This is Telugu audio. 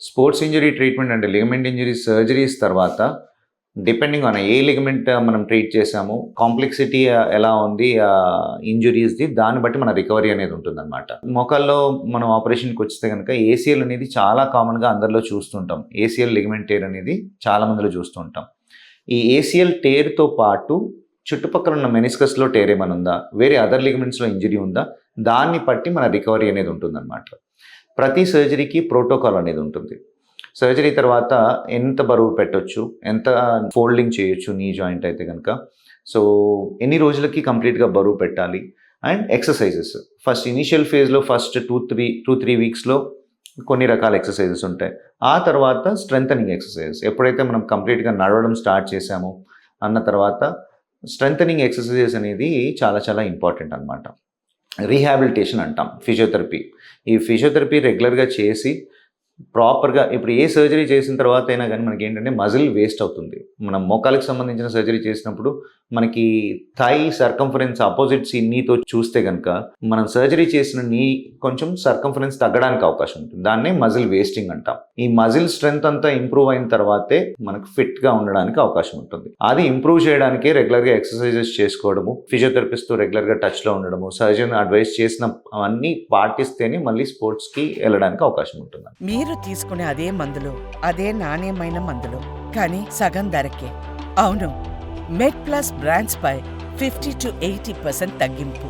స్పోర్ట్స్ ఇంజరీ ట్రీట్మెంట్ అంటే లిగమెంట్ ఇంజరీ సర్జరీస్ తర్వాత డిపెండింగ్ ఆన్ ఏ లిగమెంట్ మనం ట్రీట్ చేసాము, కాంప్లెక్సిటీ ఎలా ఉంది ఇంజురీస్‌ది దాన్ని బట్టి మన రికవరీ అనేది ఉంటుందన్నమాట. మోకాల్లో మనం ఆపరేషన్‌కి వస్తే గనుక ఏసీఎల్ అనేది చాలా కామన్‌గా అందరిలో చూస్తుంటాం. ఏసీఎల్ లిగమెంట్ టేర్ అనేది చాలా మందిలో చూస్తూ ఉంటాం. ఈ ఏసీఎల్ టేర్‌తో పాటు చుట్టుపక్కల ఉన్న మెనిస్కస్‌లో టేర్ ఏమైనా ఉందా? వేరే అదర్ లిగమెంట్స్‌లో ఇంజరీ ఉందా? దాన్ని బట్టి మన రికవరీ అనేది ఉంటుందన్నమాట. ప్రతి సర్జరీకి ప్రోటోకాల్ అనేది ఉంటుంది. సర్జరీ తర్వాత ఎంత బరువు పెట్టొచ్చు, ఎంత ఫోల్డింగ్ చేయొచ్చు నీ జాయింట్ అయితే గనక. సో, ఎన్ని రోజులకి కంప్లీట్‌గా బరువు పెట్టాలి అండ్ ఎక్సర్‌సైజెస్. ఫస్ట్ ఇనీషియల్ ఫేజ్‌లో ఫస్ట్ 2, 3 వీక్స్‌లో కొన్ని రకాల ఎక్సర్‌సైజెస్ ఉంటాయి. ఆ తర్వాత స్ట్రెంథెనింగ్ ఎక్సర్‌సైజెస్. ఎప్పుడైతే మనం కంప్లీట్‌గా నడవడం స్టార్ట్ చేసామో అన్న తర్వాత స్ట్రెంథెనింగ్ ఎక్సర్‌సైజెస్ అనేది చాలా చాలా ఇంపార్టెంట్ అనమాట. రీహాబిలిటేషన్ అంటాం ఫిజియోథెరపీ. ఈ ఫిజియోథెరపీ రెగ్యులర్‌గా చేసి ప్రాపర్‌గా ఇప్పుడు ఏ సర్జరీ చేసిన తర్వాత అయినా గానీ మనకేంటంటే మజిల్ వేస్ట్ అవుతుంది. మనం మోకాలికి సంబంధించిన సర్జరీ చేసినప్పుడు మనకి థై సర్కంఫరెన్స్ అపోజిట్ నీతో చూస్తే గనక మనం సర్జరీ చేసిన నీ కొంచెం సర్కంఫరెన్స్ తగ్గడానికి అవకాశం ఉంటుంది. దాన్నే మజిల్ వేస్టింగ్ అంటాం. ఈ మజిల్ స్ట్రెంత్ అంతా ఇంప్రూవ్ అయిన తర్వాతే మనకు ఫిట్‌గా ఉండడానికి అవకాశం ఉంటుంది. అది ఇంప్రూవ్ చేయడానికే రెగ్యులర్‌గా ఎక్సర్‌సైజెస్ చేసుకోవడము, ఫిజియోథెరపిస్ట్‌తో రెగ్యులర్‌గా టచ్‌లో ఉండడము, సర్జన్ అడ్వైస్ చేసిన అవన్నీ పాటిస్తేనే మళ్ళీ స్పోర్ట్స్‌కి ఎళ్ళడానికి అవకాశం ఉంటుంది. మీరు తీసుకునే అదే మందులు, అదే నాణ్యమైన మందులు, కానీ సగం ధరకే. అవును, మెడ్ ప్లస్ బ్రాండ్స్ పై 50-80% తగ్గింపు.